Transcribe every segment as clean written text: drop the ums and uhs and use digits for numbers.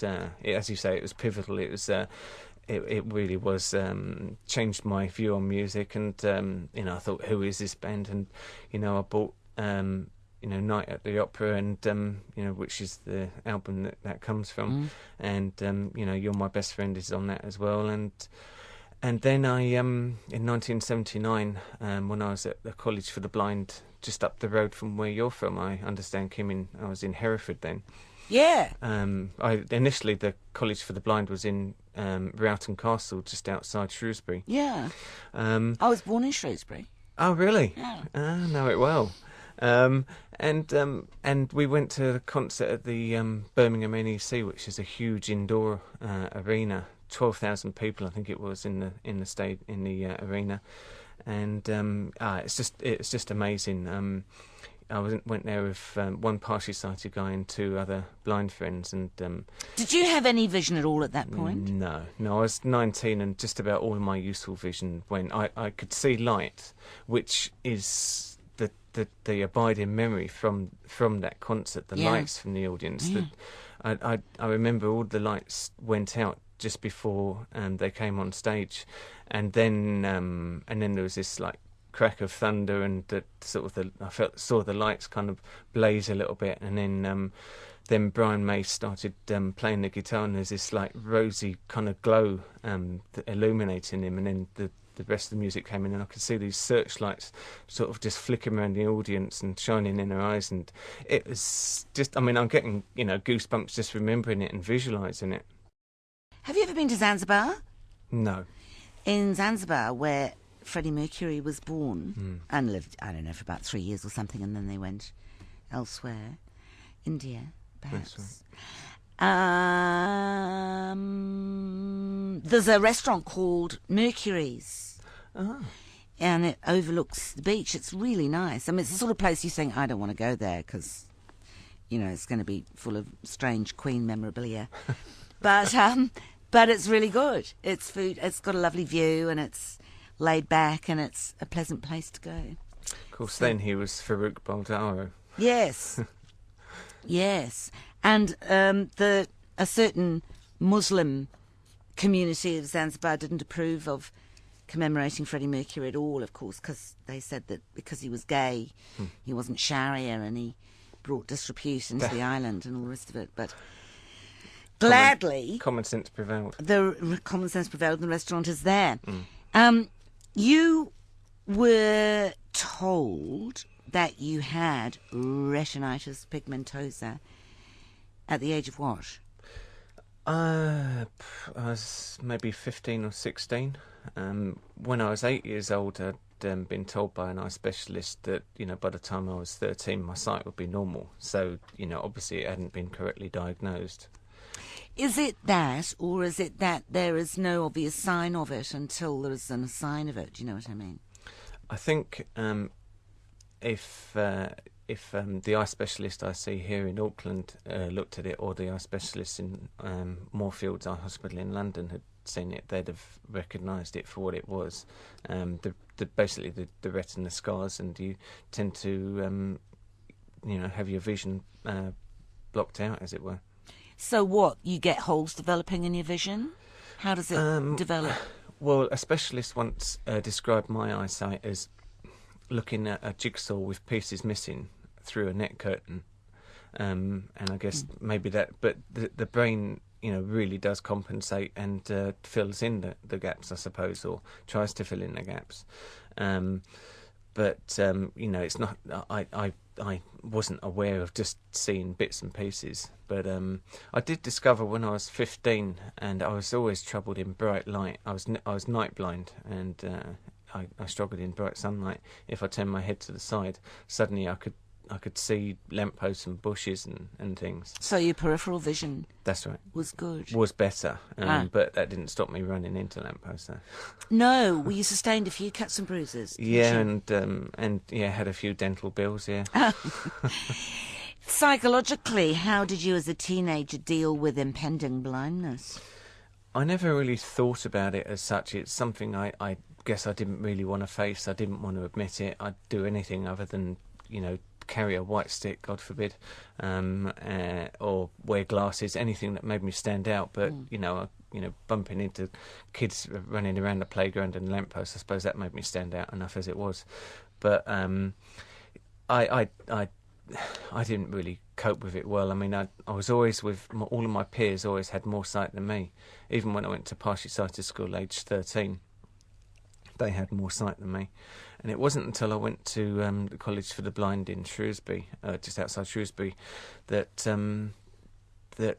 as you say, it was pivotal. It was. It really was changed my view on music, and I thought, who is this band? And I bought Night at the Opera, and which is the album that comes from, and You're My Best Friend is on that as well, and then I in 1979 when I was at the College for the Blind just up the road from where you're from, I understand, Kim, I was in Hereford then. Yeah. Initially the College for the Blind was in Rowton Castle, just outside Shrewsbury. Yeah. I was born in Shrewsbury. Oh, really? Yeah. I know it well. And we went to the concert at the Birmingham NEC, which is a huge indoor arena, 12,000 people, I think it was, in the arena, and it's just amazing. I went there with one partially sighted guy and two other blind friends, and did you have any vision at all at that point? No, I was 19, and just about all of my useful vision went. I could see light, which is the abiding memory from that concert, the lights from the audience. I remember all the lights went out just before they came on stage, and then there was this like crack of thunder, and I saw the lights kind of blaze a little bit, and then Brian May started playing the guitar, and there's this like rosy kind of glow illuminating him, and then the rest of the music came in, and I could see these searchlights sort of just flickering around the audience and shining in their eyes, and it was just, I'm getting goosebumps just remembering it and visualising it. Have you ever been to Zanzibar? No. In Zanzibar, where Freddie Mercury was born and lived, I don't know, for about 3 years or something, and then they went elsewhere. India, perhaps. Right. There's a restaurant called Mercury's. Oh. And it overlooks the beach. It's really nice. It's the sort of place you think, I don't want to go there because, it's going to be full of strange Queen memorabilia. But it's really good. It's food. It's got a lovely view, and it's laid back, and it's a pleasant place to go. Of course, then he was Farouk Baldaro. Yes. Yes. And a certain Muslim community of Zanzibar didn't approve of commemorating Freddie Mercury at all, of course, because they said that because he was gay, he wasn't Sharia, and he brought disrepute into the island and all the rest of it. But gladly, common sense prevailed. The common sense prevailed, and the restaurant is there. You were told that you had retinitis pigmentosa at the age of what? I was maybe 15 or 16. When I was 8 years old, I'd been told by an eye specialist that, by the time I was 13, my sight would be normal. So, obviously it hadn't been correctly diagnosed. Is it that, or is it that there is no obvious sign of it until there is a sign of it? Do you know what I mean? I think if the eye specialist I see here in Auckland looked at it, or the eye specialist in Moorfields Eye Hospital in London had seen it, they'd have recognised it for what it was. Basically the retina scars, and you tend to have your vision blocked out, as it were. So what, you get holes developing in your vision? How does it develop? Well, a specialist once described my eyesight as looking at a jigsaw with pieces missing through a net curtain, and I guess maybe that, but the brain really does compensate and fills in the gaps, I suppose, or tries to fill in the gaps, but it's not, I wasn't aware of just seeing bits and pieces, but I did discover when I was 15, and I was always troubled in bright light. I was night blind, and I struggled in bright sunlight. If I turned my head to the side, suddenly I could see lampposts and bushes and things. So your peripheral vision, that's right, was good. Was better, but that didn't stop me running into lampposts. Though. No, well, you sustained a few cuts and bruises. Yeah, and had a few dental bills. Yeah. Psychologically, how did you as a teenager deal with impending blindness? I never really thought about it as such. It's something I guess I didn't really want to face. I didn't want to admit it. I'd do anything other than carry a white stick, God forbid, or wear glasses, anything that made me stand out. But bumping into kids running around the playground and lampposts, I suppose that made me stand out enough as it was. But I didn't really cope with it well. I mean, I was always with all of my peers always had more sight than me. Even when I went to partially sighted school, aged 13, they had more sight than me. And it wasn't until I went to the College for the Blind in Shrewsbury, just outside Shrewsbury, that there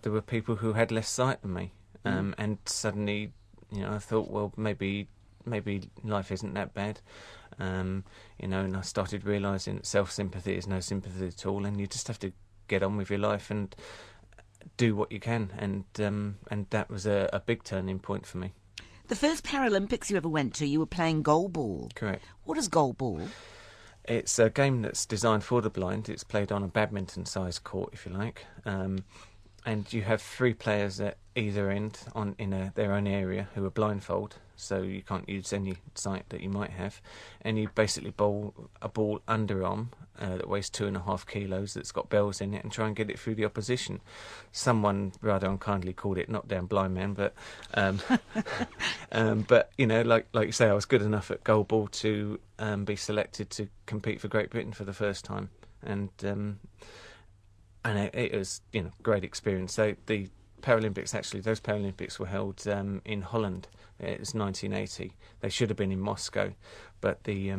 were people who had less sight than me. And suddenly, I thought, well, maybe life isn't that bad. And I started realising that self-sympathy is no sympathy at all, and you just have to get on with your life and do what you can. And that was a big turning point for me. The first Paralympics you ever went to, you were playing goalball. Correct. What is goalball? It's a game that's designed for the blind. It's played on a badminton-sized court, if you like. And you have 3 players at either end in their own area who are blindfold, so you can't use any sight that you might have. And you basically bowl a ball underarm that weighs 2.5 kilos, that's got bells in it, and try and get it through the opposition. Someone rather unkindly called it knockdown blind man, but but like you say, I was good enough at goalball to be selected to compete for Great Britain for the first time, and it was great experience. So the Paralympics, actually, those Paralympics were held in Holland. It was 1980. They should have been in Moscow, but the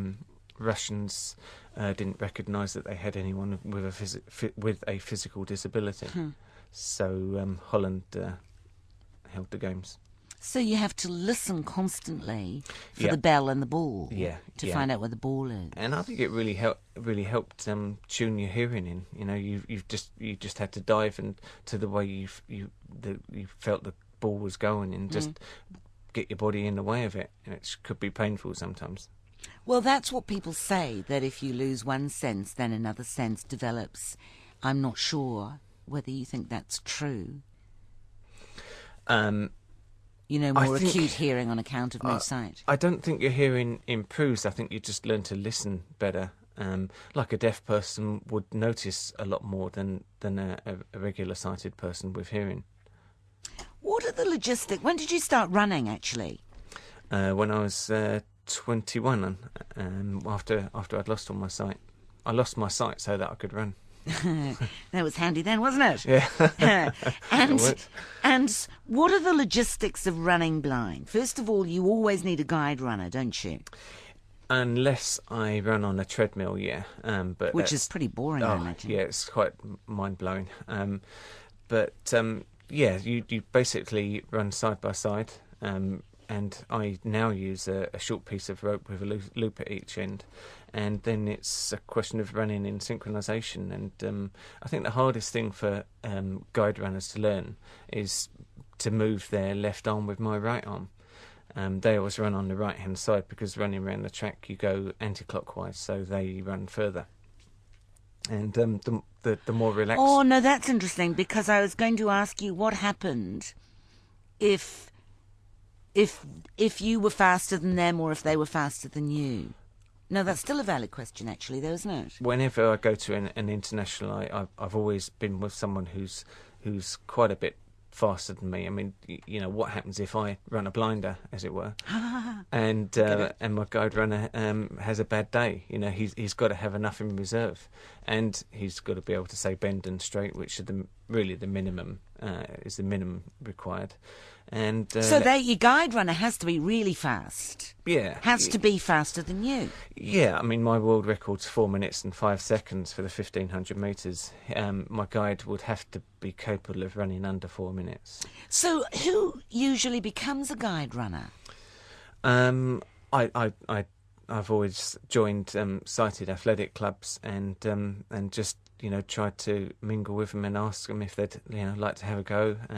Russians didn't recognise that they had anyone with a physical disability. So Holland held the games. So you have to listen constantly for the bell and the ball to find out where the ball is. And I think it really helped tune your hearing in. You just had to dive and to the way you felt the ball was going, and just get your body in the way of it. And it could be painful sometimes. Well, that's what people say, that if you lose one sense, then another sense develops. I'm not sure whether you think that's true. More acute hearing on account of no sight. I don't think your hearing improves. I think you just learn to listen better. Like a deaf person would notice a lot more than a regular sighted person with hearing. What are the logistics? When did you start running, actually? When I was 21, after I'd lost all my sight. I lost my sight so that I could run. That was handy then, wasn't it? Yeah. And what are the logistics of running blind? First of all, you always need a guide runner, don't you? Unless I run on a treadmill, yeah. Which is pretty boring, I imagine. Yeah, it's quite mind-blowing. You basically run side by side. And I now use a short piece of rope with a loop at each end. And then it's a question of running in synchronisation. And I think the hardest thing for guide runners to learn is to move their left arm with my right arm. They always run on the right-hand side because running around the track you go anti-clockwise, so they run further. And the more relaxed... Oh, no, that's interesting, because I was going to ask you what happened if you were faster than them or if they were faster than you. No, that's still a valid question, actually, though, isn't it? Whenever I go to an international, I've always been with someone who's quite a bit faster than me. I mean, what happens if I run a blinder, as it were, and my guide runner has a bad day? He's got to have enough in reserve, and he's got to be able to say bend and straight, which are really the minimum is the minimum required. And so your guide runner has to be really fast. Yeah, has to be faster than you. Yeah, I mean, my world record's 4 minutes and 5 seconds for the 1500 metres. My guide would have to be capable of running under 4 minutes. So, who usually becomes a guide runner? I've always joined sighted athletic clubs and just tried to mingle with them and ask them if they'd like to have a go.